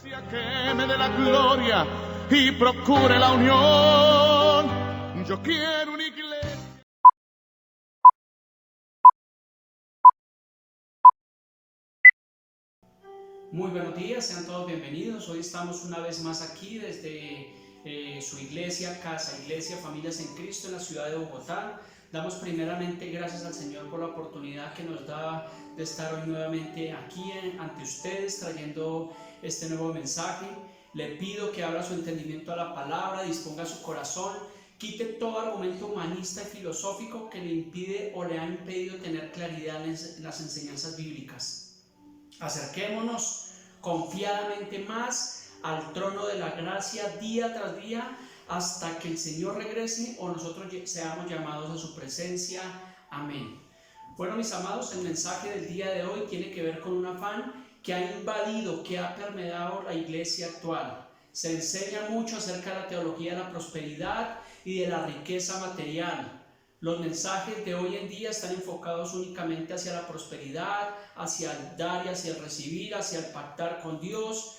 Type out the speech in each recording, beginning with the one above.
Que me dé la gloria y procure la unión. Yo quiero una iglesia. Muy buenos días, sean todos bienvenidos. Hoy estamos una vez más aquí desde su iglesia, Casa Iglesia Familias en Cristo en la ciudad de Bogotá. Damos primeramente gracias al Señor por la oportunidad que nos da de estar hoy nuevamente aquí ante ustedes trayendo este nuevo mensaje. Le pido que abra su entendimiento a la palabra, disponga su corazón, quite todo argumento humanista y filosófico que le impide o le ha impedido tener claridad en las enseñanzas bíblicas. Acerquémonos confiadamente más al trono de la gracia día tras día hasta que el Señor regrese o nosotros seamos llamados a su presencia. Amén. Bueno, mis amados, el mensaje del día de hoy tiene que ver con un afán que ha invadido, que ha permeado la iglesia actual. Se enseña mucho acerca de la teología de la prosperidad y de la riqueza material. Los mensajes de hoy en día están enfocados únicamente hacia la prosperidad, hacia el dar y hacia el recibir, hacia el pactar con Dios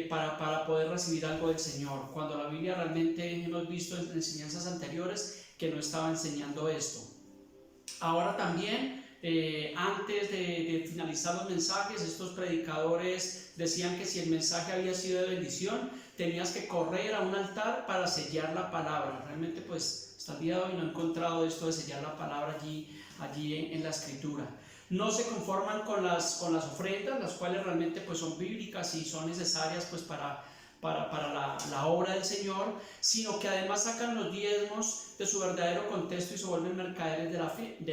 para poder recibir algo del Señor. Cuando la Biblia realmente hemos visto en enseñanzas anteriores que no estaba enseñando esto. Ahora también, antes de finalizar los mensajes, estos predicadores decían que si el mensaje había sido de bendición, tenías que correr a un altar para sellar la palabra. Realmente pues hasta el día de hoy no he encontrado esto de sellar la palabra allí en la escritura. No se conforman con las ofrendas, las cuales realmente pues son bíblicas y son necesarias pues para la obra del Señor, sino que además sacan los diezmos de su verdadero contexto y se vuelven mercaderes de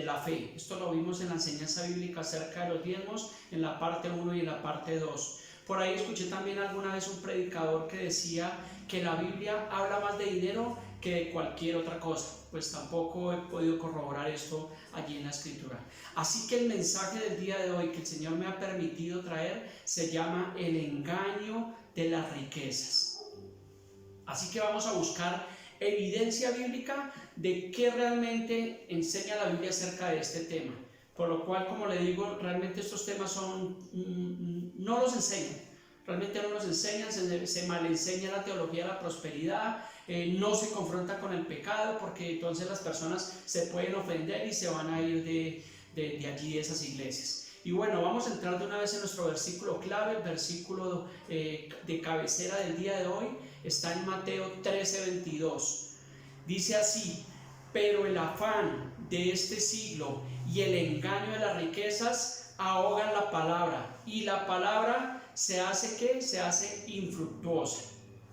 la fe. Esto lo vimos en la enseñanza bíblica acerca de los diezmos en la parte 1 y en la parte 2. Por ahí escuché también alguna vez un predicador que decía que la Biblia habla más de dinero que de cualquier otra cosa. Pues tampoco he podido corroborar esto allí en la escritura. Así que el mensaje del día de hoy que el Señor me ha permitido traer se llama el engaño de las riquezas. Así que vamos a buscar evidencia bíblica de qué realmente enseña la Biblia acerca de este tema. Por lo cual, como le digo, realmente estos temas no los enseñan. Realmente no los enseñan, se mal enseña la teología de la prosperidad, no se confronta con el pecado porque entonces las personas se pueden ofender y se van a ir de allí, de esas iglesias. Y bueno, vamos a entrar de una vez en nuestro versículo clave, el versículo de cabecera del día de hoy, está en Mateo 13:22. Dice así: pero el afán de este siglo y el engaño de las riquezas ahogan la palabra, y la palabra se hace ¿qué? Se hace infructuosa.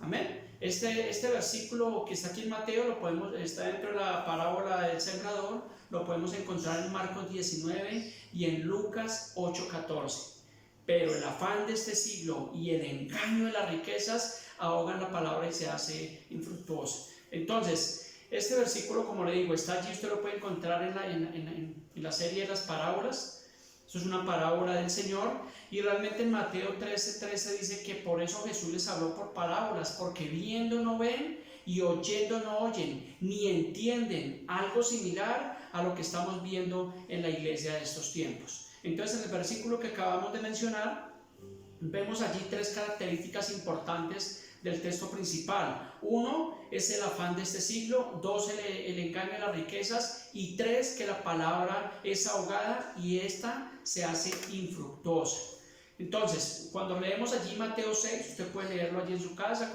Amén. Este versículo que está aquí en Mateo está dentro de la parábola del sembrador, lo podemos encontrar en Marcos 19 y en Lucas 8:14. Pero el afán de este siglo y el engaño de las riquezas ahogan la palabra y se hace infructuosa. Entonces, este versículo, como le digo, está allí, usted lo puede encontrar en la serie de las parábolas. Esto es una parábola del Señor, y realmente en Mateo 13:13 dice que por eso Jesús les habló por parábolas, porque viendo no ven y oyendo no oyen, ni entienden, algo similar a lo que estamos viendo en la iglesia de estos tiempos. Entonces, en el versículo que acabamos de mencionar, vemos allí tres características importantes del texto principal. Uno es el afán de este siglo, dos el engaño de las riquezas, y tres que la palabra es ahogada y esta se hace infructuosa. Entonces, cuando leemos allí Mateo 6, usted puede leerlo allí en su casa,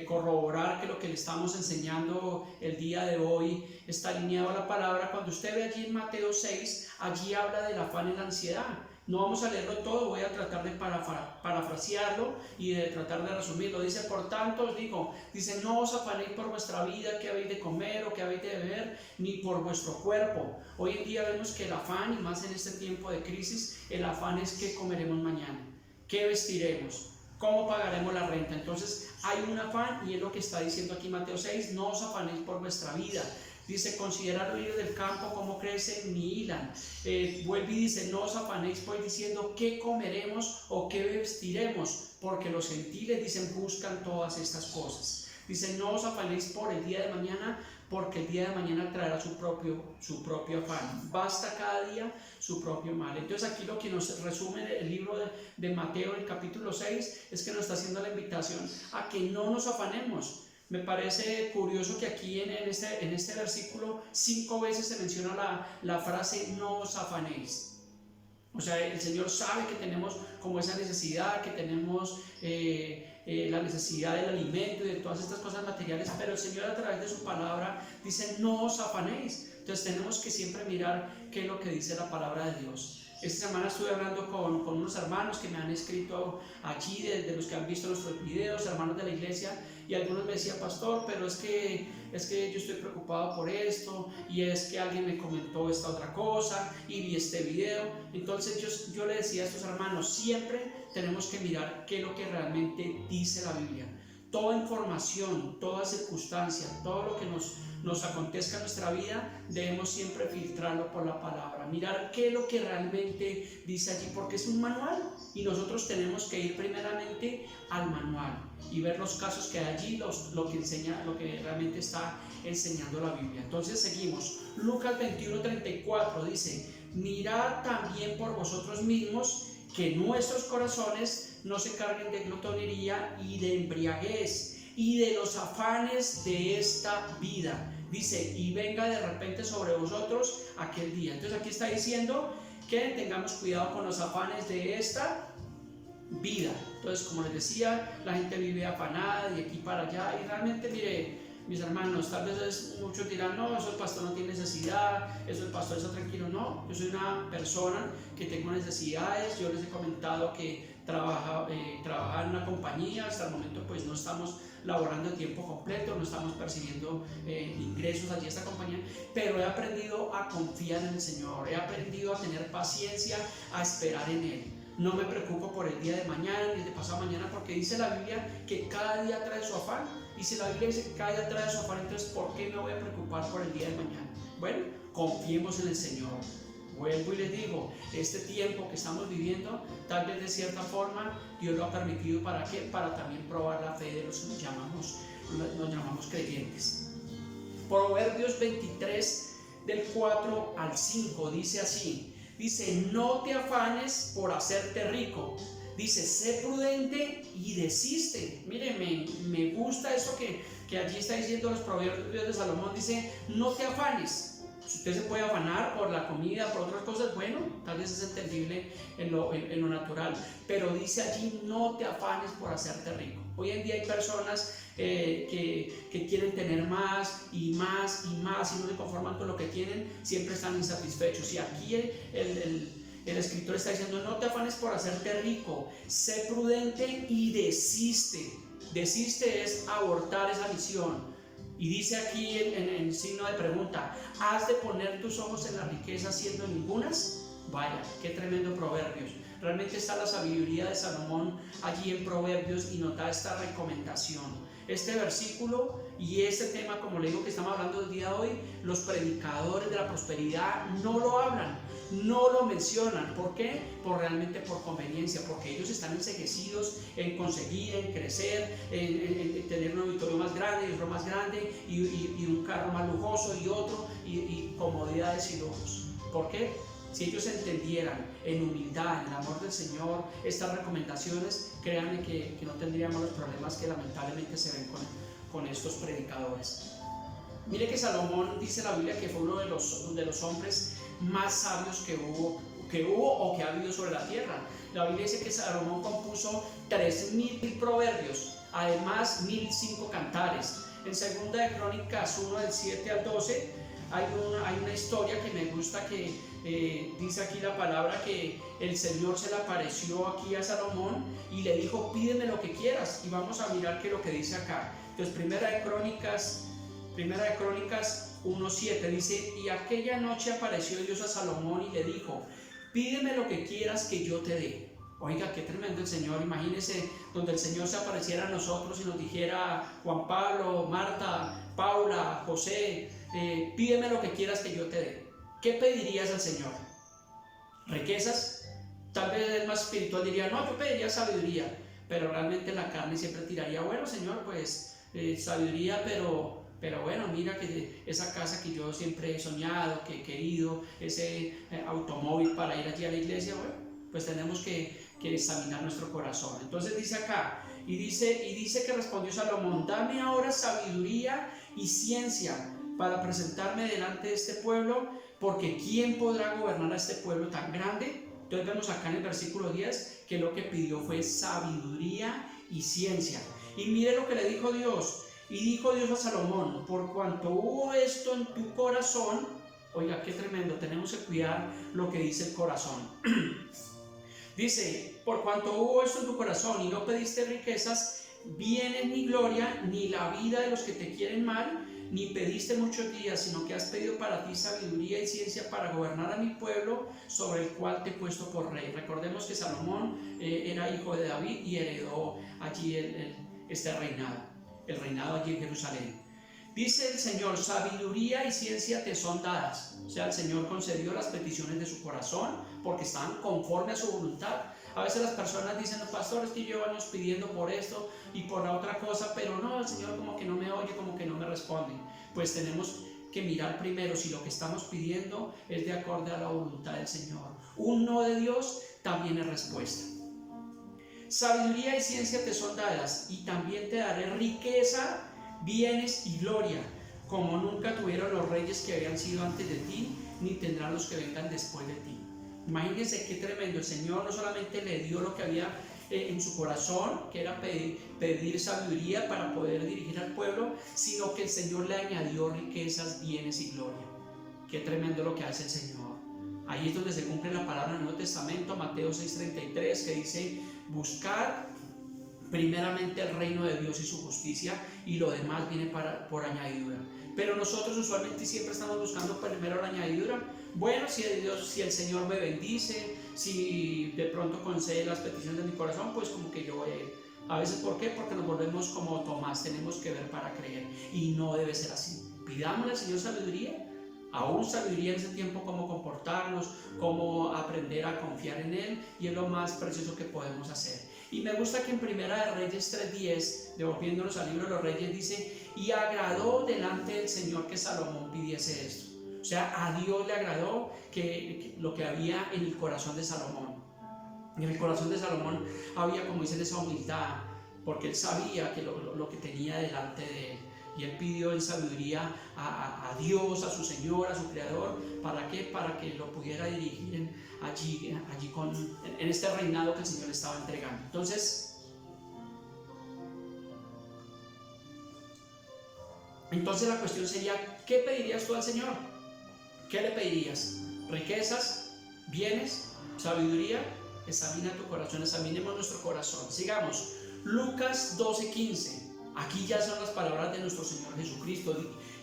corroborar que lo que le estamos enseñando el día de hoy está alineado a la palabra. Cuando usted ve allí en Mateo 6, allí habla del afán y la ansiedad. No vamos a leerlo todo, voy a tratar de parafrasearlo y de tratar de resumirlo. Dice: por tanto os digo, dice, no os afanéis por vuestra vida, qué habéis de comer o qué habéis de beber, ni por vuestro cuerpo. Hoy en día vemos que el afán, y más en este tiempo de crisis, el afán es qué comeremos mañana, qué vestiremos, cómo pagaremos la renta. Entonces hay un afán, y es lo que está diciendo aquí Mateo 6, no os afanéis por vuestra vida. Dice: considerad los lirios del campo, cómo crecen ni hilan. Vuelve y dice: no os afanéis pues diciendo qué comeremos o qué vestiremos, porque los gentiles, dicen, buscan todas estas cosas. Dice: no os afanéis por el día de mañana, porque el día de mañana traerá su propio afán. Basta cada día su propio mal. Entonces aquí lo que nos resume el libro de Mateo, el capítulo 6, es que nos está haciendo la invitación a que no nos afanemos. Me parece curioso que aquí en este versículo 5 veces se menciona la frase no os afanéis. O sea, el Señor sabe que tenemos como esa necesidad, que tenemos la necesidad del alimento y de todas estas cosas materiales, pero el Señor a través de su palabra dice no os afanéis. Entonces tenemos que siempre mirar qué es lo que dice la palabra de Dios. Esta semana estuve hablando con unos hermanos que me han escrito allí, de los que han visto nuestros videos, hermanos de la iglesia, y algunos me decían, pastor, pero es que yo estoy preocupado por esto, y es que alguien me comentó esta otra cosa, y vi este video. Entonces yo le decía a estos hermanos, siempre tenemos que mirar qué es lo que realmente dice la Biblia. Toda información, toda circunstancia, todo lo que nos acontezca en nuestra vida, debemos siempre filtrarlo por la palabra, mirar qué es lo que realmente dice allí, porque es un manual y nosotros tenemos que ir primeramente al manual y ver los casos que hay allí, lo que enseña, lo que realmente está enseñando la Biblia. Entonces seguimos. Lucas 21:34 dice: mirad también por vosotros mismos que nuestros corazones no se carguen de glotonería y de embriaguez y de los afanes de esta vida. Dice, y venga de repente sobre vosotros aquel día. Entonces aquí está diciendo que tengamos cuidado con los afanes de esta vida. Entonces, como les decía, la gente vive afanada de aquí para allá, y realmente, mire, mis hermanos, tal vez muchos dirán, no, eso el pastor no tiene necesidad, eso el pastor está tranquilo. No, yo soy una persona que tengo necesidades. Yo les he comentado que trabaja en una compañía. Hasta el momento pues no estamos laborando de tiempo completo, no estamos percibiendo ingresos allí a esta compañía, pero he aprendido a confiar en el Señor, he aprendido a tener paciencia, a esperar en Él. No me preocupo por el día de mañana ni el de pasado mañana, porque dice la Biblia que cada día trae su afán. Y si la Biblia dice que cada día trae su afán, entonces ¿por qué me voy a preocupar por el día de mañana? Bueno, confiemos en el Señor. Vuelvo y les digo, este tiempo que estamos viviendo, tal vez de cierta forma Dios lo ha permitido. ¿Para qué? Para también probar la fe de los que nos llamamos creyentes. Proverbios 23 del 4 al 5 dice así. Dice, no te afanes por hacerte rico. Dice, sé prudente y desiste. Mire, me gusta eso que allí está diciendo los proverbios de Salomón. Dice, no te afanes. Si usted se puede afanar por la comida, por otras cosas, bueno, tal vez es entendible en lo natural. Pero dice allí, no te afanes por hacerte rico. Hoy en día hay personas que quieren tener más y más y más, y no se conforman con lo que tienen, siempre están insatisfechos. Y aquí el escritor está diciendo, no te afanes por hacerte rico, sé prudente y desiste. Desiste es abortar esa misión. Y dice aquí en signo de pregunta, ¿has de poner tus ojos en la riqueza siendo ningunas? Vaya, qué tremendo Proverbios. Realmente está la sabiduría de Salomón allí en Proverbios, y nota esta recomendación. Este versículo y este tema, como le digo, que estamos hablando el día de hoy, los predicadores de la prosperidad no lo hablan, no lo mencionan. ¿Por qué? Realmente por conveniencia, porque ellos están enceguecidos en conseguir, en crecer, en tener un auditorio más grande y otro más grande, y un carro más lujoso y otro, y comodidades y lujos. ¿Por qué? Si ellos entendieran en humildad, en el amor del Señor, estas recomendaciones, créanme que no tendríamos los problemas que lamentablemente se ven con estos predicadores. Mire que Salomón, dice la Biblia, que fue uno de los hombres más sabios que hubo o que ha habido sobre la tierra. La Biblia dice que Salomón compuso 3.000 proverbios, además 1.005 cantares. En 2 de Crónicas 1 del 7 al 12 hay una historia que me gusta, que dice aquí la palabra que el Señor se le apareció aquí a Salomón y le dijo, pídeme lo que quieras. Y vamos a mirar qué es lo que dice acá. Entonces, Primera de Crónicas 1:7 dice, y aquella noche apareció Dios a Salomón y le dijo, pídeme lo que quieras que yo te dé. Oiga, qué tremendo el Señor. Imagínese donde el Señor se apareciera a nosotros y nos dijera, Juan Pablo, Marta, Paula, José, pídeme lo que quieras que yo te dé. ¿Qué pedirías al Señor? ¿Riquezas? Tal vez el más espiritual diría, no, yo pediría sabiduría. Pero realmente la carne siempre tiraría, bueno, Señor, pues sabiduría, pero pero bueno, mira que esa casa que yo siempre he soñado, que he querido, ese automóvil para ir allí a la iglesia, bueno, pues tenemos que examinar nuestro corazón. Entonces dice acá, y dice que respondió Salomón: dame ahora sabiduría y ciencia para presentarme delante de este pueblo, porque ¿quién podrá gobernar a este pueblo tan grande? Entonces vemos acá en el versículo 10 que lo que pidió fue sabiduría y ciencia. Y mire lo que le dijo Dios. Y dijo Dios a Salomón: por cuanto hubo esto en tu corazón. Oiga, qué tremendo, tenemos que cuidar lo que dice el corazón. Dice: por cuanto hubo esto en tu corazón y no pediste riquezas, bienes ni gloria, ni la vida de los que te quieren mal, ni pediste muchos días, sino que has pedido para ti sabiduría y ciencia para gobernar a mi pueblo, sobre el cual te he puesto por rey. Recordemos que Salomón era hijo de David y heredó allí este reinado, el reinado allí en Jerusalén. Dice el Señor: sabiduría y ciencia te son dadas. O sea, el Señor concedió las peticiones de su corazón porque estaban conforme a su voluntad. A veces las personas dicen: los pastores que llevamos pidiendo por esto y por la otra cosa, pero no, el Señor como que no me oye, como que no me responde. Pues tenemos que mirar primero si lo que estamos pidiendo es de acorde a la voluntad del Señor. Un no de Dios también es respuesta. Sabiduría y ciencia te son dadas, y también te daré riqueza, bienes y gloria, como nunca tuvieron los reyes que habían sido antes de ti, ni tendrán los que vengan después de ti. Imagínense qué tremendo. El Señor no solamente le dio lo que había en su corazón, que era pedir sabiduría para poder dirigir al pueblo, sino que el Señor le añadió riquezas, bienes y gloria. Qué tremendo lo que hace el Señor. Ahí es donde se cumple la palabra en el Nuevo Testamento, Mateo 6:33, que dice: buscar primeramente el reino de Dios y su justicia, y lo demás viene por añadidura. Pero nosotros usualmente siempre estamos buscando primero la añadidura. Bueno, si el Señor me bendice, si de pronto concede las peticiones de mi corazón, pues como que yo voy a ir. A veces, ¿por qué? Porque nos volvemos como Tomás, tenemos que ver para creer, y no debe ser así. Pidámosle al Señor sabiduría, aún sabiduría en ese tiempo, cómo comportarnos, cómo aprender a confiar en Él, y es lo más precioso que podemos hacer. Y me gusta que en Primera de Reyes 3:10, devolviéndonos al libro de los Reyes, dice: y agradó delante del Señor que Salomón pidiese esto. O sea, a Dios le agradó que lo que había en el corazón de Salomón. En el corazón de Salomón había, como dicen, esa humildad, porque él sabía que lo que tenía delante de él. Y él pidió en sabiduría a Dios, a su Señor, a su Creador. ¿Para qué? Para que lo pudiera dirigir allí en este reinado que el Señor le estaba entregando. Entonces la cuestión sería: ¿qué pedirías tú al Señor? ¿Qué le pedirías? ¿Riquezas? ¿Bienes? ¿Sabiduría? Examina tu corazón, examinemos nuestro corazón. Sigamos. Lucas 12:15. Aquí ya son las palabras de nuestro Señor Jesucristo,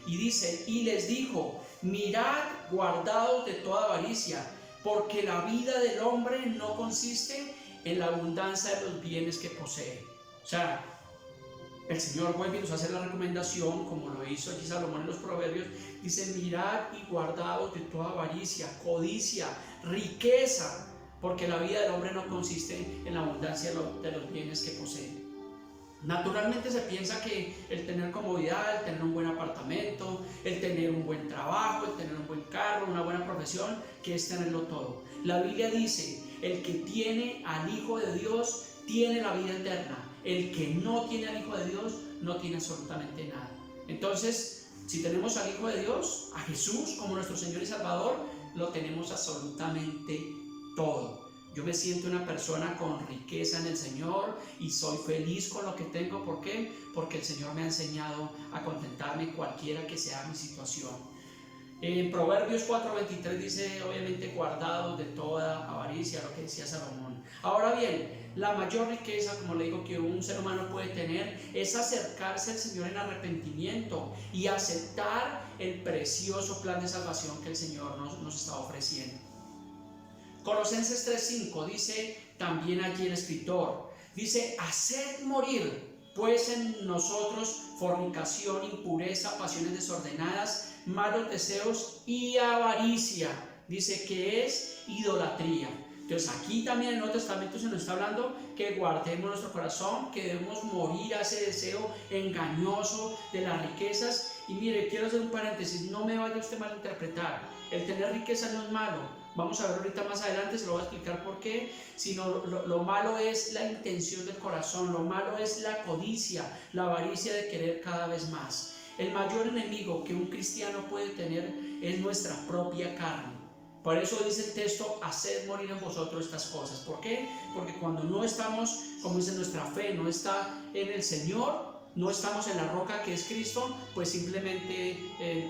y dice: y les dijo: mirad, guardaos de toda avaricia, porque la vida del hombre no consiste en la abundancia de los bienes que posee. O sea, el Señor vuelve y nos hace la recomendación, como lo hizo allí Salomón en los Proverbios. Dice: mirad y guardaos de toda avaricia, codicia, riqueza, porque la vida del hombre no consiste en la abundancia de los bienes que posee. Naturalmente se piensa que el tener comodidad, el tener un buen apartamento, el tener un buen trabajo, el tener un buen carro, una buena profesión, que es tenerlo todo. La Biblia dice: el que tiene al Hijo de Dios tiene la vida eterna. El que no tiene al Hijo de Dios no tiene absolutamente nada. Entonces, si tenemos al Hijo de Dios, a Jesús como nuestro Señor y Salvador, lo tenemos absolutamente todo. Yo me siento una persona con riqueza en el Señor y soy feliz con lo que tengo. ¿Por qué? Porque el Señor me ha enseñado a contentarme cualquiera que sea mi situación. En Proverbios 4:23 dice, obviamente, guardados de toda avaricia, lo que decía Salomón. Ahora bien, la mayor riqueza, como le digo, que un ser humano puede tener es acercarse al Señor en arrepentimiento y aceptar el precioso plan de salvación que el Señor nos está ofreciendo. Colosenses 3:5 dice también allí el escritor, dice: haced morir pues en nosotros fornicación, impureza, pasiones desordenadas, malos deseos y avaricia. Dice que es idolatría. Entonces aquí también en el Nuevo Testamento se nos está hablando que guardemos nuestro corazón, que debemos morir a ese deseo engañoso de las riquezas. Y mire, quiero hacer un paréntesis, no me vaya usted a malinterpretar, el tener riqueza no es malo, vamos a ver ahorita más adelante, se lo voy a explicar por qué, sino lo malo es la intención del corazón, lo malo es la codicia, la avaricia de querer cada vez más. El mayor enemigo que un cristiano puede tener es nuestra propia carne. Por eso dice el texto, haced morir en vosotros estas cosas. ¿Por qué? Porque cuando no estamos, como dice, nuestra fe no está en el Señor, no estamos en la roca que es Cristo, pues simplemente,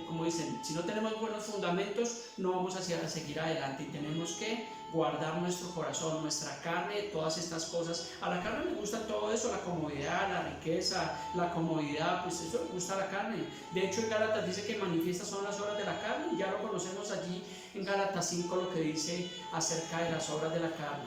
como dicen, si no tenemos buenos fundamentos, no vamos a seguir adelante y tenemos que guardar nuestro corazón, nuestra carne, todas estas cosas. A la carne le gusta todo eso, la comodidad, la riqueza, la comodidad, pues eso le gusta a la carne. De hecho, en Gálatas dice que manifiestas son las obras de la carne, y ya lo conocemos allí en Gálatas 5 lo que dice acerca de las obras de la carne.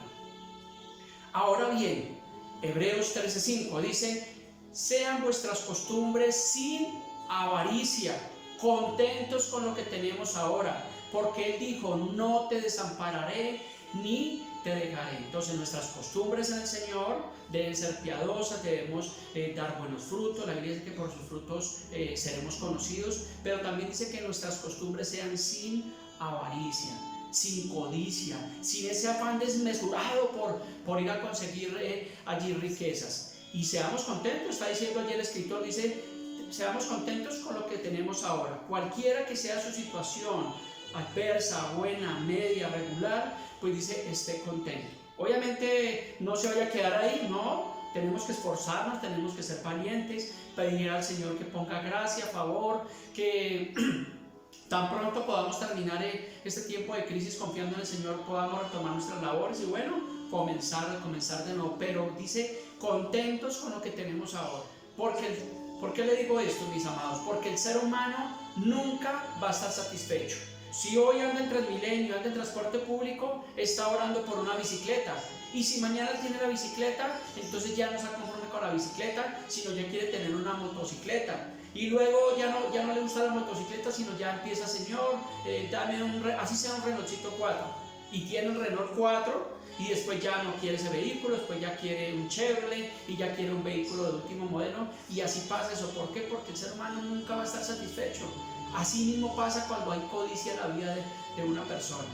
Ahora bien, Hebreos 13:5 dice, sean vuestras costumbres sin avaricia, contentos con lo que tenemos ahora, porque Él dijo, no te desampararé ni te dejaré. Entonces nuestras costumbres en el Señor deben ser piadosas, debemos dar buenos frutos. La Biblia dice que por sus frutos seremos conocidos, pero también dice que nuestras costumbres sean sin avaricia, sin codicia, sin ese afán desmesurado por ir a conseguir allí riquezas. Y seamos contentos, está diciendo allí el escritor, dice, seamos contentos con lo que tenemos ahora. Cualquiera que sea su situación, adversa, buena, media, regular, pues dice, esté contento. Obviamente no se vaya a quedar ahí, no, tenemos que esforzarnos, tenemos que ser valientes, pedir al Señor que ponga gracia, favor, que tan pronto podamos terminar este tiempo de crisis confiando en el Señor, podamos retomar nuestras labores y bueno, comenzar de nuevo, pero dice contentos con lo que tenemos ahora. ¿Por qué le digo esto, mis amados? Porque el ser humano nunca va a estar satisfecho. Si hoy anda en Transmilenio, anda en transporte público, está orando por una bicicleta. Y si mañana tiene la bicicleta, entonces ya no está conforme con la bicicleta, sino ya quiere tener una motocicleta. Y luego ya no le gusta la motocicleta, sino ya empieza, Señor, dame así sea un Renaultcito 4. Y tiene un Renault 4 y después ya no quiere ese vehículo, después ya quiere un Chevrolet y ya quiere un vehículo de último modelo. Y así pasa eso. ¿Por qué? Porque el ser humano nunca va a estar satisfecho. Así mismo pasa cuando hay codicia en la vida de una persona.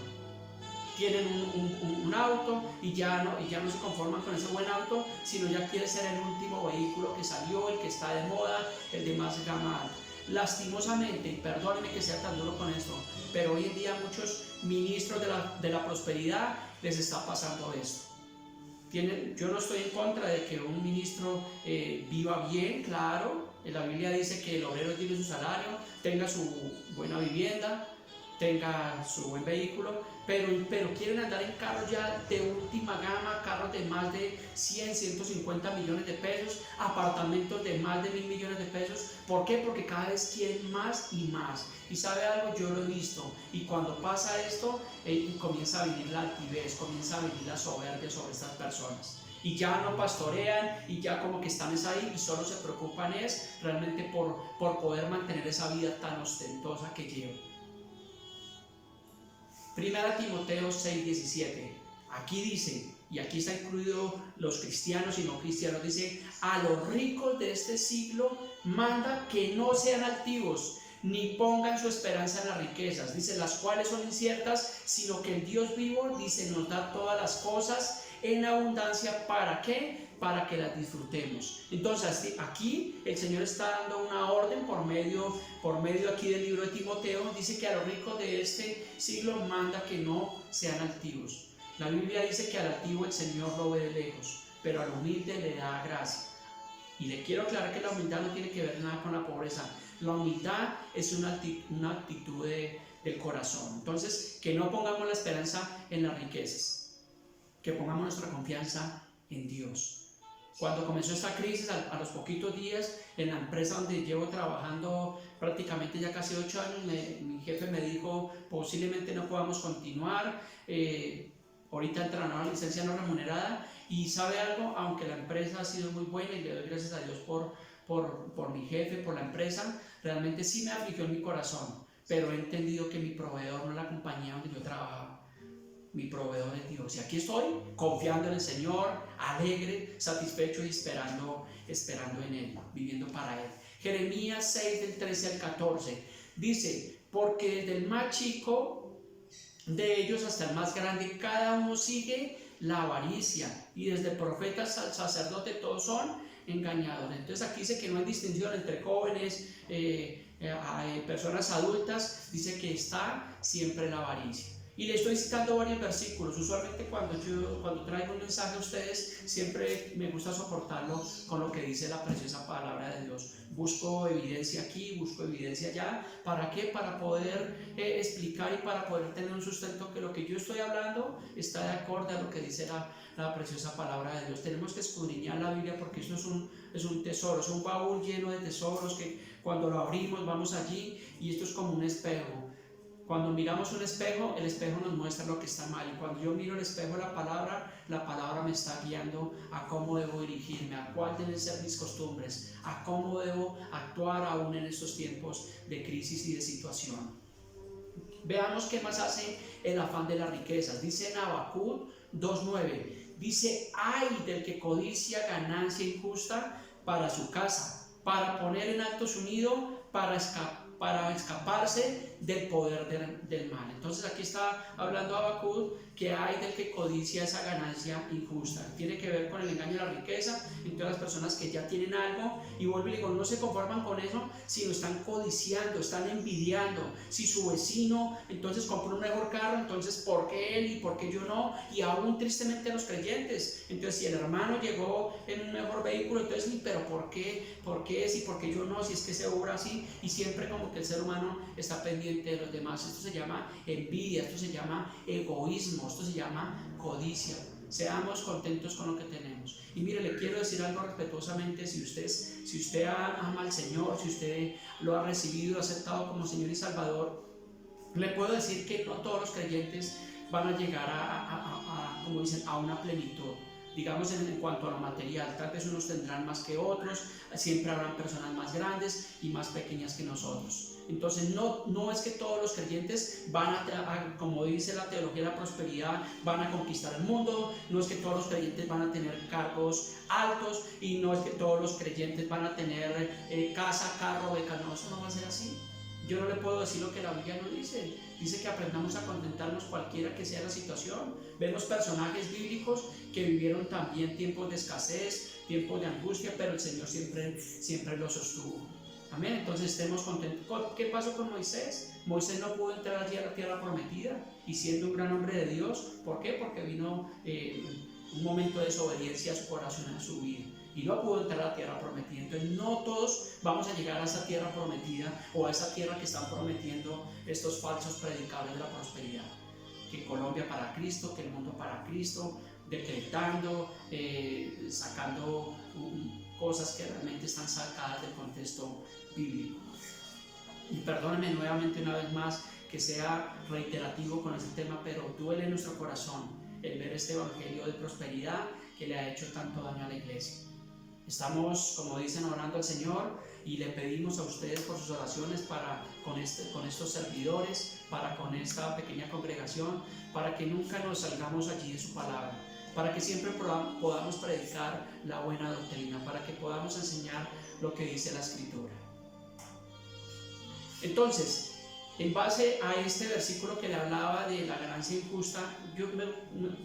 Tienen un auto y ya no se conforman con ese buen auto, sino ya quiere ser el último vehículo que salió, el que está de moda, el de más gama alta. Lastimosamente, y perdónenme que sea tan duro con esto, pero hoy en día muchos ministros de la prosperidad les está pasando esto. Yo no estoy en contra de que un ministro viva bien, claro. La Biblia dice que el obrero tiene su salario, tenga su buena vivienda, tenga su buen vehículo, pero quieren andar en carros ya de última gama, carros de más de 100, 150 millones de pesos, apartamentos de más de 1.000 millones de pesos. ¿Por qué? Porque cada vez quieren más y más. Y sabe algo, yo lo he visto, y cuando pasa esto, comienza a venir la altivez, comienza a venir la soberbia sobre estas personas. Y ya no pastorean y ya como que están ahí y solo se preocupan realmente por poder mantener esa vida tan ostentosa que llevan. Primera Timoteo 6:17, aquí dice, y aquí está incluido los cristianos y no cristianos, dice, a los ricos de este siglo manda que no sean altivos, ni pongan su esperanza en las riquezas, dice, las cuales son inciertas, sino que el Dios vivo, dice, nos da todas las cosas en abundancia. ¿Para qué? Para que las disfrutemos. Entonces aquí el Señor está dando una orden por medio aquí del libro de Timoteo. Dice que a los ricos de este siglo manda que no sean altivos. La Biblia dice que al altivo el Señor lo ve de lejos, pero al humilde le da gracia. Y le quiero aclarar que la humildad no tiene que ver nada con la pobreza. La humildad es una actitud del corazón. Entonces, que no pongamos la esperanza en las riquezas, que pongamos nuestra confianza en Dios. Cuando comenzó esta crisis, a los poquitos días, en la empresa donde llevo trabajando prácticamente ya casi 8 años, mi jefe me dijo, posiblemente no podamos continuar, ahorita entrarán a una licencia no remunerada, y sabe algo, aunque la empresa ha sido muy buena y le doy gracias a Dios por mi jefe, por la empresa, realmente sí me afligió en mi corazón, pero he entendido que mi proveedor no es la compañía donde yo trabajaba. mi proveedor es Dios. Y aquí estoy confiando en el Señor, alegre, satisfecho y esperando en Él, viviendo para Él. Jeremías 6 del 13 al 14 dice: porque desde el más chico de ellos hasta el más grande, cada uno sigue la avaricia, y desde profetas al sacerdote todos son engañadores. Entonces aquí dice que no hay distinción entre jóvenes, personas adultas, dice que está siempre la avaricia. Y le estoy citando varios versículos. Usualmente cuando traigo un mensaje a ustedes, siempre me gusta soportarlo con lo que dice la preciosa palabra de Dios. Busco evidencia aquí, busco evidencia allá. ¿Para qué? Para poder explicar y para poder tener un sustento que lo que yo estoy hablando está de acuerdo a lo que dice la preciosa palabra de Dios. Tenemos que escudriñar la Biblia, porque esto es un tesoro, es un baúl lleno de tesoros que cuando lo abrimos vamos allí, y esto es como un espejo. Cuando miramos un espejo, el espejo nos muestra lo que está mal, y cuando yo miro el espejo de la palabra me está guiando a cómo debo dirigirme, a cuál deben ser mis costumbres, a cómo debo actuar aún en estos tiempos de crisis y de situación. Veamos qué más hace el afán de las riquezas. Dice en Habacuc 2:9, dice: ay del que codicia ganancia injusta para su casa, para poner en alto su nido, para escaparse del poder del mal. Entonces aquí está hablando Habacuc que hay del que codicia esa ganancia injusta. Tiene que ver con el engaño de la riqueza en todas las personas que ya tienen algo, y vuelvo y digo, no se conforman con eso, sino están codiciando, están envidiando. Si su vecino entonces compró un mejor carro, entonces ¿por qué él y por qué yo no? Y aún tristemente los creyentes, entonces si el hermano llegó en un mejor vehículo, entonces pero ¿por qué? ¿Por qué si? ¿Por qué yo no? Si es que se obra así, y siempre como que el ser humano está pendiente de los demás. Esto se llama envidia, esto se llama egoísmo, esto se llama codicia. Seamos contentos con lo que tenemos. Y mire, le quiero decir algo respetuosamente: si usted ama al Señor, si usted lo ha recibido, aceptado como Señor y Salvador, le puedo decir que no todos los creyentes van a llegar como dicen, a una plenitud. Digamos en cuanto a lo material, tal vez unos tendrán más que otros, siempre habrán personas más grandes y más pequeñas que nosotros. Entonces no es que todos los creyentes van como dice la teología de la prosperidad, van a conquistar el mundo, no es que todos los creyentes van a tener cargos altos, y no es que todos los creyentes van a tener casa, carro, beca. No, eso no va a ser así. Yo no le puedo decir lo que la Biblia nos dice. Dice que aprendamos a contentarnos cualquiera que sea la situación. Vemos personajes bíblicos que vivieron también tiempos de escasez, tiempos de angustia, pero el Señor siempre los sostuvo. Amén. Entonces estemos contentos. ¿Qué pasó con Moisés? Moisés no pudo entrar allí a la tierra prometida, y siendo un gran hombre de Dios. ¿Por qué? Porque vino un momento de desobediencia a su corazón, en su vida, y no pudo entrar a la tierra prometida. Entonces no todos vamos a llegar a esa tierra prometida, o a esa tierra que están prometiendo estos falsos predicadores de la prosperidad, que Colombia para Cristo, que el mundo para Cristo, decretando, sacando cosas que realmente están sacadas del contexto bíblico. Y perdónenme nuevamente una vez más que sea reiterativo con este tema, pero duele en nuestro corazón el ver este evangelio de prosperidad que le ha hecho tanto daño a la iglesia. Estamos, como dicen, orando al Señor, y le pedimos a ustedes por sus oraciones con estos servidores, con esta pequeña congregación, para que nunca nos salgamos allí de su palabra, para que siempre podamos predicar la buena doctrina, para que podamos enseñar lo que dice la Escritura. Entonces, en base a este versículo que le hablaba de la ganancia injusta, yo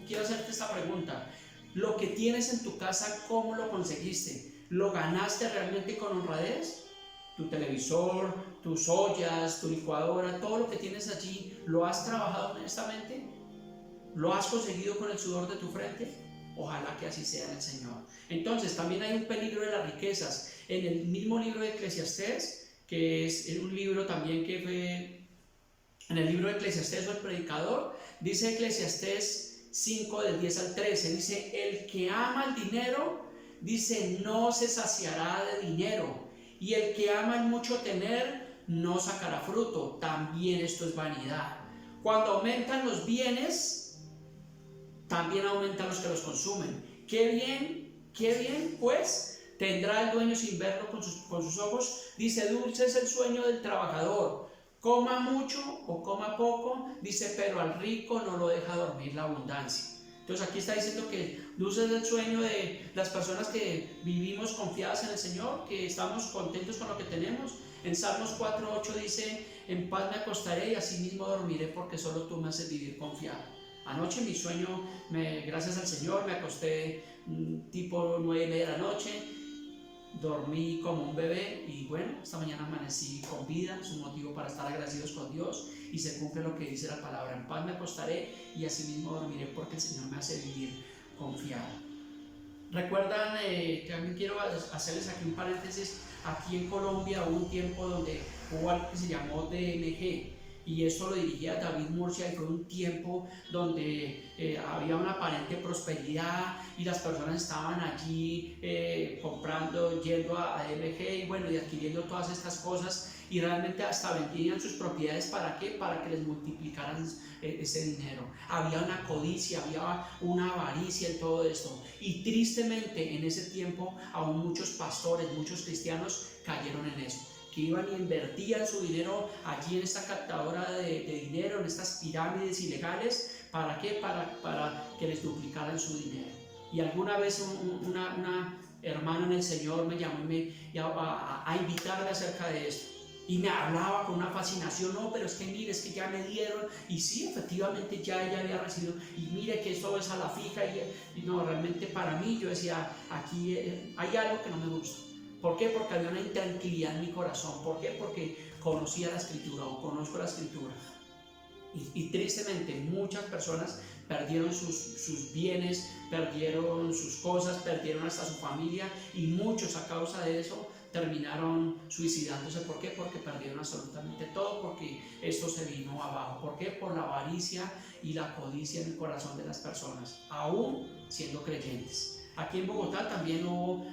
quiero hacerte esta pregunta: lo que tienes en tu casa, ¿cómo lo conseguiste? ¿Lo ganaste realmente con honradez? Tu televisor, tus ollas, tu licuadora, todo lo que tienes allí, ¿lo has trabajado honestamente? ¿Lo has conseguido con el sudor de tu frente? Ojalá que así sea en el Señor. Entonces, también hay un peligro de las riquezas. En el mismo libro de Eclesiastés, que es un libro también que fue en el libro de Eclesiastés o el predicador, dice Eclesiastés 5 del 10 al 13, dice: el que ama el dinero, dice, no se saciará de dinero, y el que ama el mucho tener no sacará fruto. También esto es vanidad. Cuando aumentan los bienes, también aumentan los que los consumen. Qué bien pues tendrá el dueño sin verlo con sus ojos. Dice: dulce es el sueño del trabajador, Coma mucho o coma poco, dice, pero al rico no lo deja dormir la abundancia. Entonces aquí está diciendo que luces del sueño de las personas que vivimos confiadas en el Señor, que estamos contentos con lo que tenemos. En Salmos 4:8 dice, en paz me acostaré y así mismo dormiré porque solo tú me haces vivir confiado. Anoche mi sueño, gracias al Señor, me acosté tipo 9:30 de la noche, dormí como un bebé y bueno, esta mañana amanecí con vida. Es un motivo para estar agradecidos con Dios y se cumple lo que dice la palabra: en paz me acostaré y así mismo dormiré porque el Señor me hace vivir confiado. Recuerdan, también quiero hacerles aquí un paréntesis. Aquí en Colombia hubo un tiempo donde hubo algo que se llamó DMG y esto lo dirigía David Murcia, y fue un tiempo donde había una aparente prosperidad y las personas estaban allí comprando, yendo a DMG y bueno, y adquiriendo todas estas cosas, y realmente hasta vendían sus propiedades. ¿Para qué? Para que les multiplicaran ese dinero. Había una codicia, había una avaricia en todo esto, y tristemente en ese tiempo aún muchos pastores, muchos cristianos cayeron en eso, que iban y invertían su dinero allí en esta captadora de dinero, en estas pirámides ilegales. ¿Para qué? Para que les duplicaran su dinero. Y alguna vez una hermana en el Señor me llamó a invitarme acerca de esto. Y me hablaba con una fascinación: no, pero es que mire, es que ya me dieron. Y sí, efectivamente ya ella había recibido. Y mire que esto es a la fija. Y no, realmente para mí, yo decía, aquí hay algo que no me gusta. ¿Por qué? Porque había una intranquilidad en mi corazón. ¿Por qué? Porque conocía la Escritura o conozco la Escritura. Y tristemente muchas personas perdieron sus bienes, perdieron sus cosas, perdieron hasta su familia, y muchos a causa de eso terminaron suicidándose. ¿Por qué? Porque perdieron absolutamente todo, porque esto se vino abajo. ¿Por qué? Por la avaricia y la codicia en el corazón de las personas, aún siendo creyentes. Aquí en Bogotá también hubo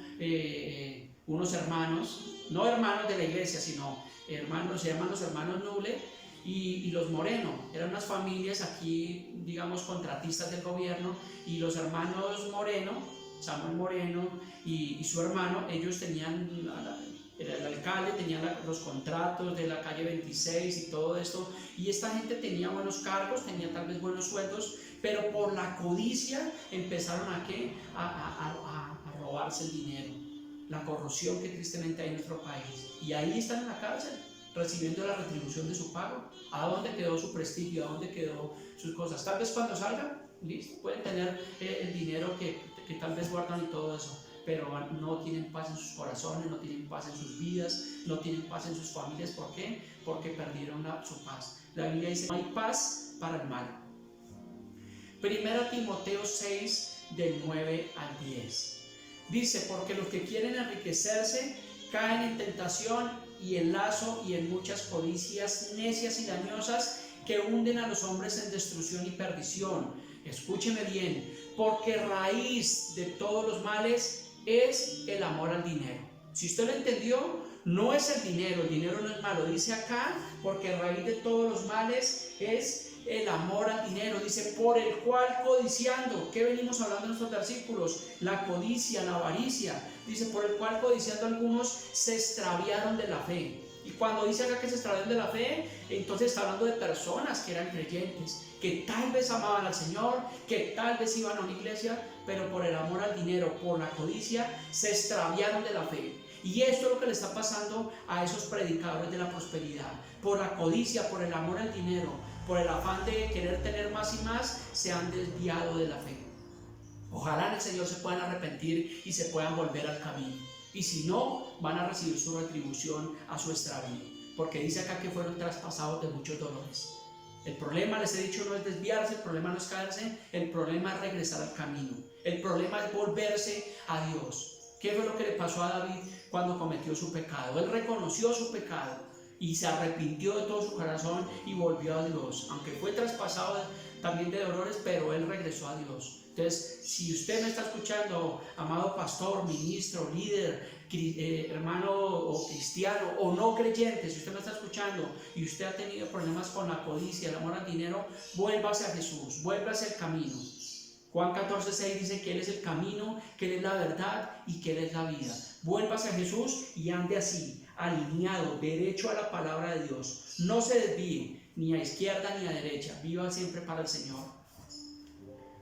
unos hermanos, no hermanos de la iglesia, sino hermanos, se llaman los hermanos Nuble y los Moreno. Eran unas familias aquí, digamos, contratistas del gobierno, y los hermanos Moreno, Samuel Moreno y su hermano, ellos tenían, el alcalde tenía los contratos de la calle 26 y todo esto, y esta gente tenía buenos cargos, tenía tal vez buenos sueldos, pero por la codicia empezaron a robarse el dinero. La corrupción que tristemente hay en nuestro país, y ahí están en la cárcel recibiendo la retribución de su pago. ¿A dónde quedó su prestigio? ¿A dónde quedó sus cosas? Tal vez cuando salgan, listo, pueden tener el dinero que tal vez guardan y todo eso, pero no tienen paz en sus corazones, no tienen paz en sus vidas, no tienen paz en sus familias. ¿Por qué? Porque perdieron su paz. La Biblia dice: no hay paz para el mal. Primera Timoteo 6, del 9 al 10. Dice: porque los que quieren enriquecerse caen en tentación y en lazo y en muchas codicias necias y dañosas que hunden a los hombres en destrucción y perdición. Escúcheme bien, porque raíz de todos los males es el amor al dinero. Si usted lo entendió, no es el dinero no es malo. Dice acá: porque raíz de todos los males es el amor al dinero. Dice: por el cual codiciando. ¿Qué venimos hablando en estos versículos? La codicia, la avaricia. Dice: por el cual codiciando algunos se extraviaron de la fe. Y cuando dice acá que se extraviaron de la fe, entonces está hablando de personas que eran creyentes, que tal vez amaban al Señor, que tal vez iban a una iglesia, pero por el amor al dinero, por la codicia, se extraviaron de la fe. Y esto es lo que le está pasando a esos predicadores de la prosperidad. Por la codicia, por el amor al dinero, por el afán de querer tener más y más, se han desviado de la fe. Ojalá en el Señor se puedan arrepentir y se puedan volver al camino. Y si no, van a recibir su retribución a su extravío, porque dice acá que fueron traspasados de muchos dolores. El problema, les he dicho, no es desviarse, el problema no es caerse, el problema es regresar al camino. El problema es volverse a Dios. ¿Qué fue lo que le pasó a David cuando cometió su pecado? Él reconoció su pecado y se arrepintió de todo su corazón y volvió a Dios, aunque fue traspasado también de dolores, pero él regresó a Dios. Entonces, si usted me está escuchando, amado pastor, ministro, líder, hermano o cristiano o no creyente, si usted me está escuchando y usted ha tenido problemas con la codicia, el amor al dinero, vuélvase a Jesús, vuélvase al camino. Juan 14:6 dice que Él es el camino, que Él es la verdad y que Él es la vida. Vuélvase a Jesús y ande así, alineado, derecho a la palabra de Dios. No se desvíe ni a izquierda ni a derecha, viva siempre para el Señor.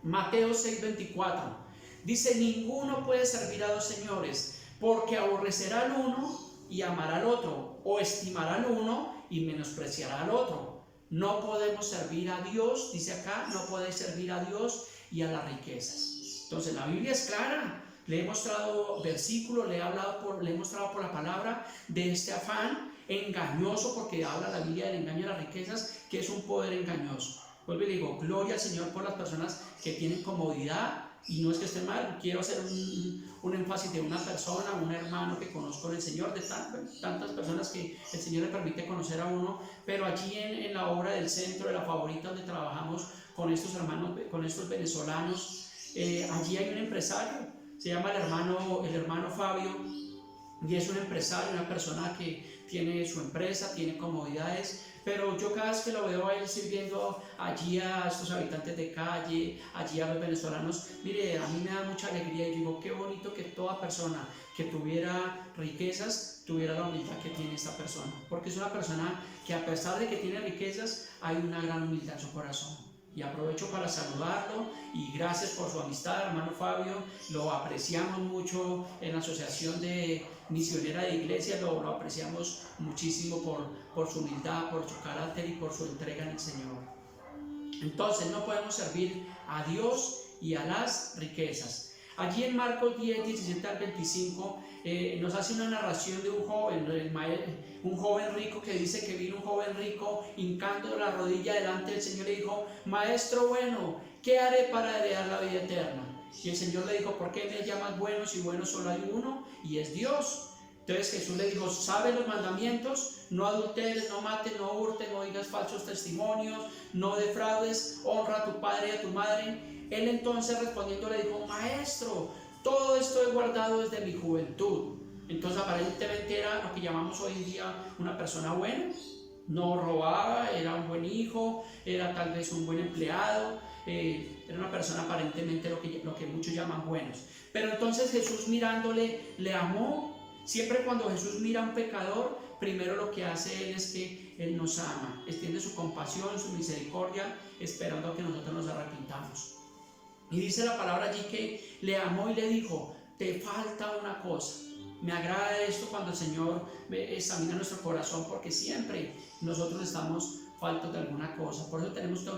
Mateo 6:24 dice: ninguno puede servir a dos señores, porque aborrecerá al uno y amará al otro, o estimará al uno y menospreciará al otro. No podemos servir a Dios, dice acá, no podéis servir a Dios y a las riquezas. Entonces la Biblia es clara. Le he mostrado versículos, le he mostrado por la palabra de este afán engañoso, porque habla la Biblia del engaño de las riquezas, que es un poder engañoso. Vuelvo y le digo, gloria al Señor por las personas que tienen comodidad, y no es que esté mal. Quiero hacer un énfasis de una persona, un hermano que conozco del Señor, de tantas personas que el Señor le permite conocer a uno, pero allí en la obra del centro, de la Favorita, donde trabajamos con estos hermanos, con estos venezolanos, allí hay un empresario. Se llama el hermano Fabio, y es un empresario, una persona que tiene su empresa, tiene comodidades, pero yo cada vez que lo veo a él sirviendo allí a estos habitantes de calle, allí a los venezolanos, mire, a mí me da mucha alegría, y digo, qué bonito que toda persona que tuviera riquezas, tuviera la humildad que tiene esta persona, porque es una persona que, a pesar de que tiene riquezas, hay una gran humildad en su corazón. Y aprovecho para saludarlo, y gracias por su amistad, hermano Fabio. Lo apreciamos mucho en la Asociación de Misionera de Iglesia, lo apreciamos muchísimo por su humildad, por su carácter y por su entrega en el Señor. Entonces no podemos servir a Dios y a las riquezas. Allí en Marcos 10, 17 al 25 nos hace una narración de un joven rico, que dice que vino un joven rico hincando la rodilla delante del Señor y le dijo: maestro bueno, ¿qué haré para heredar la vida eterna? Y el Señor le dijo: ¿por qué me llamas bueno si bueno solo hay uno, y es Dios? Entonces Jesús le dijo: ¿sabes los mandamientos? No adulteres, no mates, no hurtes, no digas falsos testimonios, no defraudes, honra a tu padre y a tu madre. Él entonces respondiendo le dijo: maestro, todo esto he guardado desde mi juventud. Entonces aparentemente era lo que llamamos hoy en día una persona buena. No robaba, era un buen hijo, era tal vez un buen empleado, era una persona aparentemente lo que muchos llaman buenos. Pero entonces Jesús, mirándole, le amó. Siempre cuando Jesús mira a un pecador, primero lo que hace Él es que Él nos ama, extiende su compasión, su misericordia, esperando a que nosotros nos arrepintamos. Y dice la palabra allí que le amó y le dijo: te falta una cosa. Me agrada esto cuando el Señor examina nuestro corazón, porque siempre nosotros estamos faltos de alguna cosa. Por eso tenemos que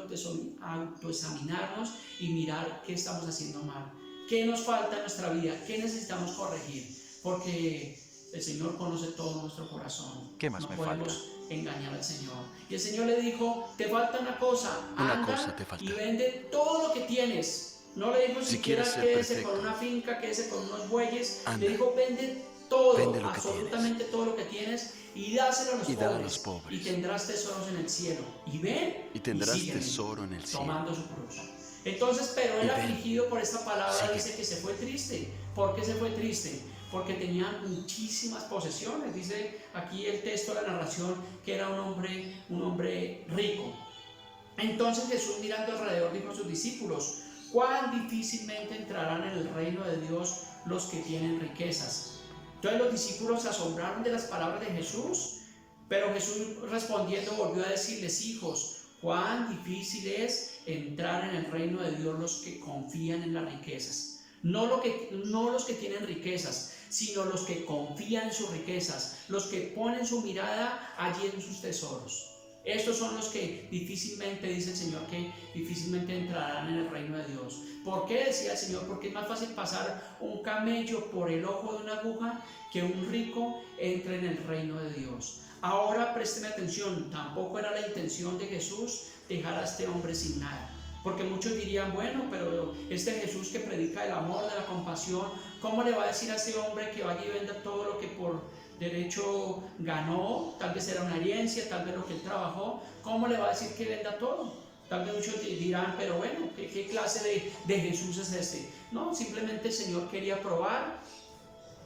autoexaminarnos y mirar qué estamos haciendo mal, qué nos falta en nuestra vida, qué necesitamos corregir, porque el Señor conoce todo nuestro corazón. ¿Qué más me falta? No podemos engañar al Señor. Y el Señor le dijo: te falta una cosa, anda y vende todo lo que tienes. No le dijo siquiera quédese con una finca, quédese con unos bueyes. Anda. Le dijo: vende todo, Vende lo que absolutamente tienes. Todo lo que tienes, y dáselo a los pobres, y tendrás tesoros en el cielo. Y ven y tendrás sígueme, tesoro en el cielo. tomando su cruz. Entonces, pero él, afligido por esta palabra, dice que se fue triste. ¿Por qué se fue triste? Porque tenía muchísimas posesiones. Dice aquí el texto de la narración que era un hombre rico. Entonces Jesús, mirando alrededor, dijo a sus discípulos: cuán difícilmente entrarán en el reino de Dios los que tienen riquezas. Entonces los discípulos se asombraron de las palabras de Jesús, pero Jesús, respondiendo, volvió a decirles: hijos, cuán difícil es entrar en el reino de Dios los que confían en las riquezas. No los que tienen riquezas, sino los que confían en sus riquezas, los que ponen su mirada allí en sus tesoros. Estos son los que difícilmente, dice el Señor, que difícilmente entrarán en el reino de Dios. ¿Por qué? Decía el Señor: porque es más fácil pasar un camello por el ojo de una aguja que un rico entre en el reino de Dios. Ahora presten atención, tampoco era la intención de Jesús dejar a este hombre sin nada. Porque muchos dirían: bueno, pero este Jesús que predica el amor, de la compasión, ¿cómo le va a decir a ese hombre que vaya y venda todo lo que por derecho ganó? Tal vez era una herencia, tal vez lo que él trabajó. ¿Cómo le va a decir que venda todo? Tal vez muchos dirán: pero bueno, ¿qué clase de Jesús es este? No, simplemente el Señor quería probar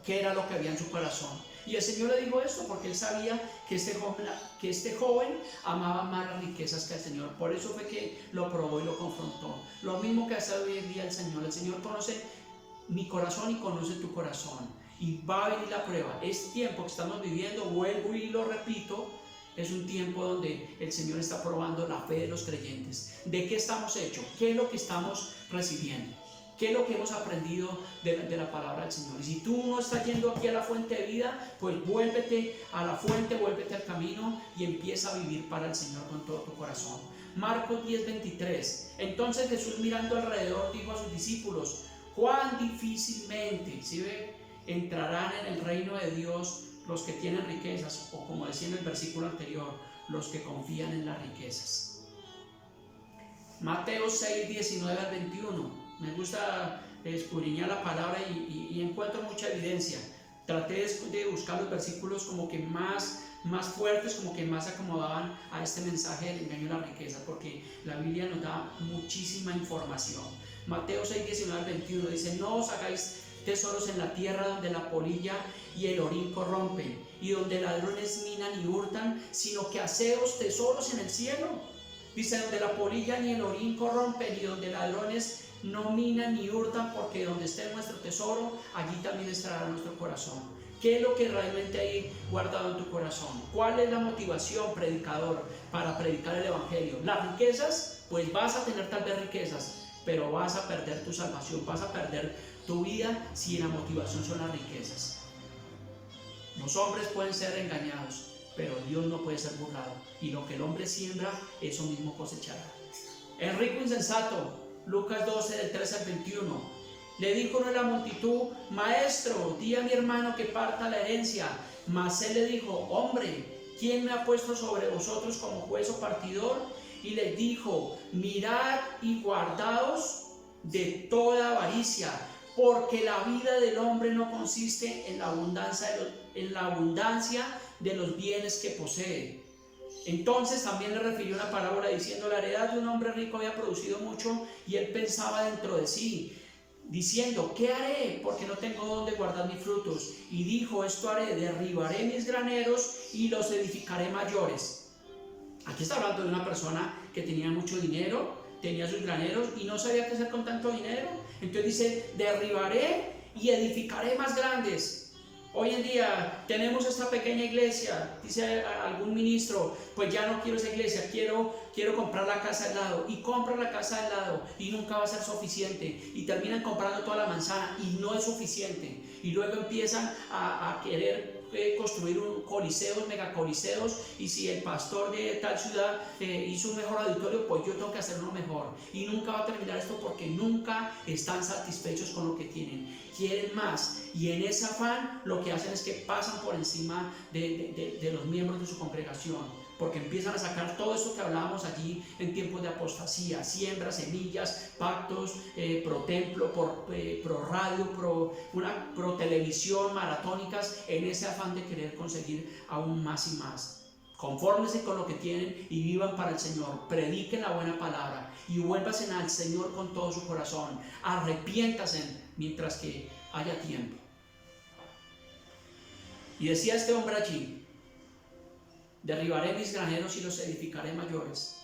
qué era lo que había en su corazón. Y el Señor le dijo esto porque él sabía que este joven amaba más las riquezas que al Señor. Por eso fue que lo probó y lo confrontó. Lo mismo que hace hoy en día el Señor. El Señor conoce mi corazón y conoce tu corazón. y va a venir la prueba. Este tiempo que estamos viviendo, vuelvo y lo repito, es un tiempo donde el Señor está probando la fe de los creyentes. ¿De qué estamos hechos? ¿Qué es lo que estamos recibiendo? ¿Qué es lo que hemos aprendido de la palabra del Señor? Y si tú no estás yendo aquí a la fuente de vida, pues vuélvete a la fuente, vuélvete al camino y empieza a vivir para el Señor con todo tu corazón. Marcos 10:23. Entonces Jesús, mirando alrededor, dijo a sus discípulos: cuán difícilmente, ¿sí ve?, entrarán en el reino de Dios los que tienen riquezas, o como decía en el versículo anterior, los que confían en las riquezas. Mateo 6:19-21. Me gusta escudriñar la palabra y encuentro mucha evidencia. Traté de buscar los versículos como que más fuertes, como que más se acomodaban a este mensaje del engaño y la riqueza, porque la Biblia nos da muchísima información. Mateo 6:19-21 dice: no os hagáis tesoros en la tierra, donde la polilla y el orín corrompen, y donde ladrones minan y hurtan, sino que haceos tesoros en el cielo. Dice: donde la polilla ni el orín corrompen, y donde ladrones no minan ni hurtan, porque donde esté nuestro tesoro, allí también estará nuestro corazón. ¿Qué es lo que realmente hay guardado en tu corazón? ¿Cuál es la motivación, predicador, para predicar el evangelio? ¿Las riquezas? Pues vas a tener tal vez riquezas, pero vas a perder tu salvación, vas a perder tu vida si la motivación son las riquezas. Los hombres pueden ser engañados, pero Dios no puede ser burlado, y lo que el hombre siembra, eso mismo cosechará. El rico insensato, Lucas 12:13-21, le dijo a la multitud: maestro, di a mi hermano que parta la herencia. Mas él le dijo: hombre, ¿quién me ha puesto sobre vosotros como juez o partidor? Y les dijo: mirad y guardaos de toda avaricia, porque la vida del hombre no consiste en la abundancia de los bienes que posee. Entonces también le refirió una parábola diciendo: la heredad de un hombre rico había producido mucho, y él pensaba dentro de sí, diciendo: ¿qué haré? Porque no tengo dónde guardar mis frutos. Y dijo: esto haré, derribaré mis graneros y los edificaré mayores. Aquí está hablando de una persona que tenía mucho dinero, tenía sus graneros y no sabía qué hacer con tanto dinero. Entonces dice: derribaré y edificaré más grandes. Hoy en día tenemos esta pequeña iglesia, dice algún ministro: pues ya no quiero esa iglesia, quiero comprar la casa al lado, y compra la casa al lado y nunca va a ser suficiente, y terminan comprando toda la manzana y no es suficiente, y luego empiezan a querer construir coliseos, megacoliseos, y si el pastor de tal ciudad hizo un mejor auditorio, pues yo tengo que hacer uno mejor, y nunca va a terminar esto porque nunca están satisfechos con lo que tienen, quieren más, y en ese afán lo que hacen es que pasan por encima de los miembros de su congregación, porque empiezan a sacar todo eso que hablábamos allí en tiempos de apostasía: siembras, semillas, pactos, pro templo, pro radio, pro televisión, maratónicas, en ese afán de querer conseguir aún más y más. Confórmense con lo que tienen y vivan para el Señor. Prediquen la buena palabra y vuélvanse al Señor con todo su corazón. Arrepiéntanse mientras que haya tiempo. Y decía este hombre allí: derribaré mis graneros y los edificaré mayores,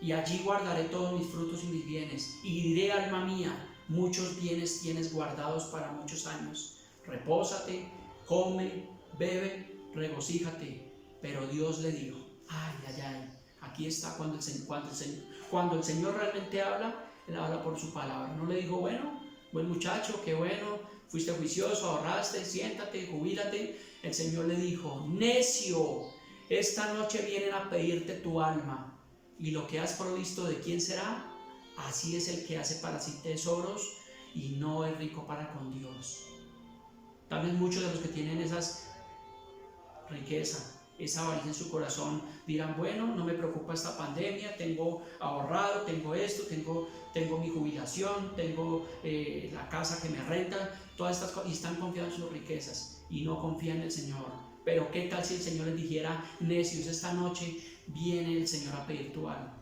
y allí guardaré todos mis frutos y mis bienes, y diré: alma mía, muchos bienes tienes guardados para muchos años. Repósate, come, bebe, regocíjate. Pero Dios le dijo: ay, ay, ay. Aquí está cuando el Señor realmente habla, Él habla por su palabra. No le dijo: bueno, buen muchacho, qué bueno, fuiste juicioso, ahorraste, siéntate, jubílate. El Señor le dijo: necio, esta noche vienen a pedirte tu alma, y lo que has provisto, ¿de quién será? Así es el que hace para sí tesoros y no es rico para con Dios. Tal vez muchos de los que tienen esas riquezas, esa avaricia en su corazón, dirán: bueno, no me preocupa esta pandemia, tengo ahorrado, tengo esto, tengo mi jubilación, tengo la casa que me renta, todas estas cosas, y están confiados en sus riquezas y no confían en el Señor. Pero ¿qué tal si el Señor les dijera: necios, esta noche viene el Señor a pedir tu alma?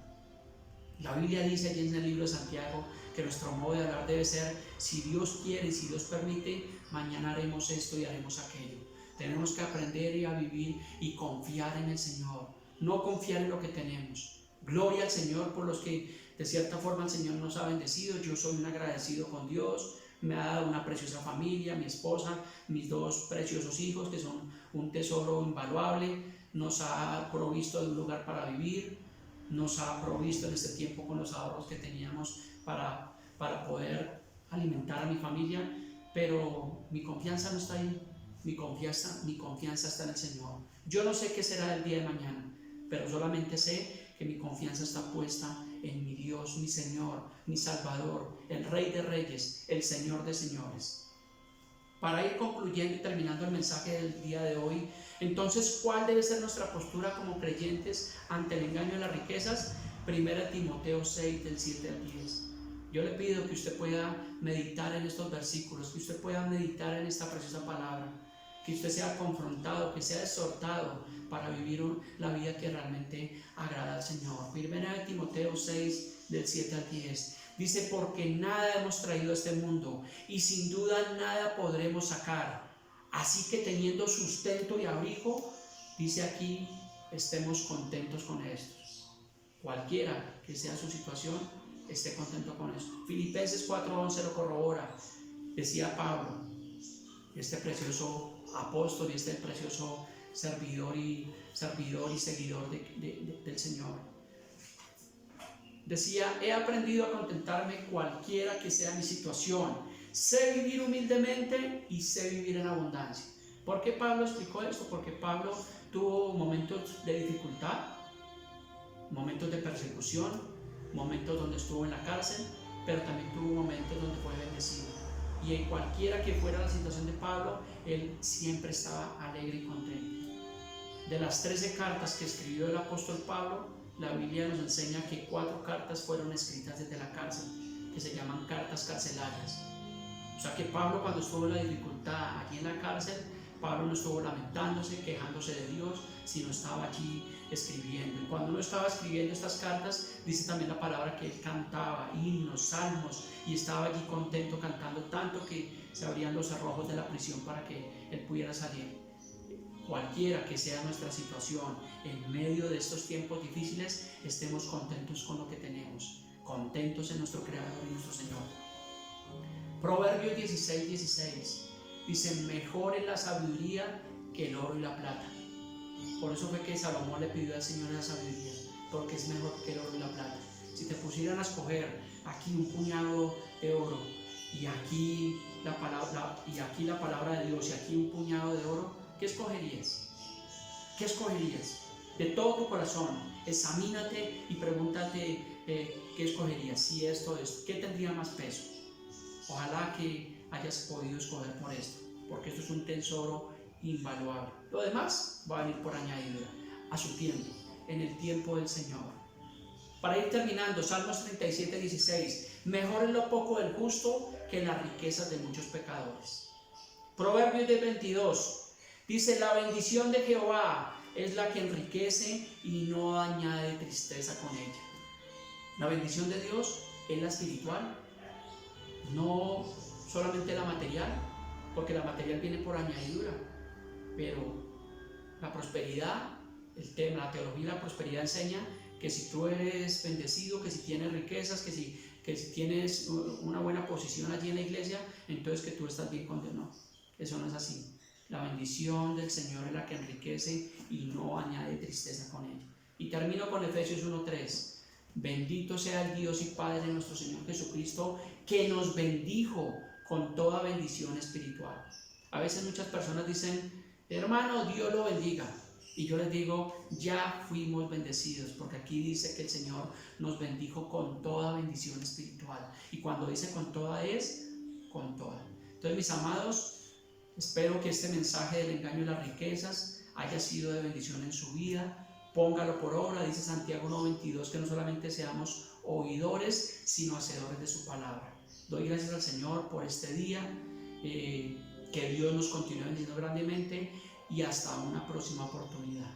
La Biblia dice allí en el libro de Santiago que nuestro modo de hablar debe ser: si Dios quiere y si Dios permite, mañana haremos esto y haremos aquello. Tenemos que aprender y a vivir y confiar en el Señor, no confiar en lo que tenemos. Gloria al Señor por los que de cierta forma el Señor nos ha bendecido. Yo soy un agradecido con Dios me ha dado una preciosa familia, mi esposa, mis 2 preciosos hijos que son un tesoro invaluable, nos ha provisto de un lugar para vivir, nos ha provisto en este tiempo con los ahorros que teníamos para poder alimentar a mi familia, pero mi confianza no está ahí, mi confianza está en el Señor. Yo no sé qué será el día de mañana, pero solamente sé que mi confianza está puesta en mi Dios, mi Señor, mi Salvador, el Rey de Reyes, el Señor de Señores. Para ir concluyendo y terminando el mensaje del día de hoy, entonces, ¿cuál debe ser nuestra postura como creyentes ante el engaño de las riquezas? 1 Timoteo 6, del 7 al 10. Yo le pido que usted pueda meditar en estos versículos, que usted pueda meditar en esta preciosa palabra, que usted sea confrontado, que sea exhortado para vivir la vida que realmente agrada al Señor. 1 Timoteo 6, del 7 al 10. Dice, porque nada hemos traído a este mundo y sin duda nada podremos sacar. Así que teniendo sustento y abrigo, dice aquí, estemos contentos con esto. Cualquiera que sea su situación, esté contento con esto. Filipenses 4:11 lo corrobora. Decía Pablo, este precioso apóstol y este precioso servidor y seguidor del Señor. Decía, he aprendido a contentarme cualquiera que sea mi situación. Sé vivir humildemente y sé vivir en abundancia. ¿Por qué Pablo explicó esto? Porque Pablo tuvo momentos de dificultad, momentos de persecución, momentos donde estuvo en la cárcel, pero también tuvo momentos donde fue bendecido. Y en cualquiera que fuera la situación de Pablo, él siempre estaba alegre y contento. De las 13 cartas que escribió el apóstol Pablo, la Biblia nos enseña que 4 cartas fueron escritas desde la cárcel, que se llaman cartas carcelarias. O sea que Pablo, cuando estuvo en la dificultad allí en la cárcel, Pablo no estuvo lamentándose, quejándose de Dios, sino estaba allí escribiendo. Y cuando uno estaba escribiendo estas cartas, dice también la palabra que él cantaba himnos, salmos, y estaba allí contento cantando tanto que se abrían los cerrojos de la prisión para que él pudiera salir. Cualquiera que sea nuestra situación, en medio de estos tiempos difíciles, estemos contentos con lo que tenemos, contentos en nuestro Creador y nuestro Señor. Proverbios 16:16 dice, mejor es la sabiduría que el oro y la plata. Por eso fue que Salomón le pidió al Señor la sabiduría, porque es mejor que el oro y la plata. Si te pusieran a escoger aquí un puñado de oro y aquí la palabra de Dios y aquí un puñado de oro, ¿qué escogerías? ¿Qué escogerías? De todo tu corazón, examínate y pregúntate qué escogerías, si esto, ¿qué tendría más peso? Ojalá que hayas podido escoger por esto, porque esto es un tesoro invaluable. Lo demás va a venir por añadidura, a su tiempo, en el tiempo del Señor. Para ir terminando, Salmos 37:16, mejor es lo poco del justo que las riquezas de muchos pecadores. Proverbios 22 dice, la bendición de Jehová es la que enriquece y no añade tristeza con ella. La bendición de Dios es la espiritual, no solamente la material, porque la material viene por añadidura, pero la prosperidad, la teología de la prosperidad enseña que si tú eres bendecido, que si tienes riquezas, que si tienes una buena posición allí en la iglesia, entonces que tú estás bien con Dios. No, eso no es así. La bendición del Señor es la que enriquece y no añade tristeza con ella. Y termino con Efesios 1:3. Bendito sea el Dios y Padre de nuestro Señor Jesucristo, que nos bendijo con toda bendición espiritual. A veces muchas personas dicen, hermano, Dios lo bendiga. Y yo les digo, ya fuimos bendecidos, porque aquí dice que el Señor nos bendijo con toda bendición espiritual. Y cuando dice con toda es con toda. Entonces, mis amados, espero que este mensaje del engaño de las riquezas haya sido de bendición en su vida. Póngalo por obra, dice Santiago 1:22, que no solamente seamos oidores, sino hacedores de su palabra. Doy gracias al Señor por este día, que Dios nos continúe bendiciendo grandemente y hasta una próxima oportunidad.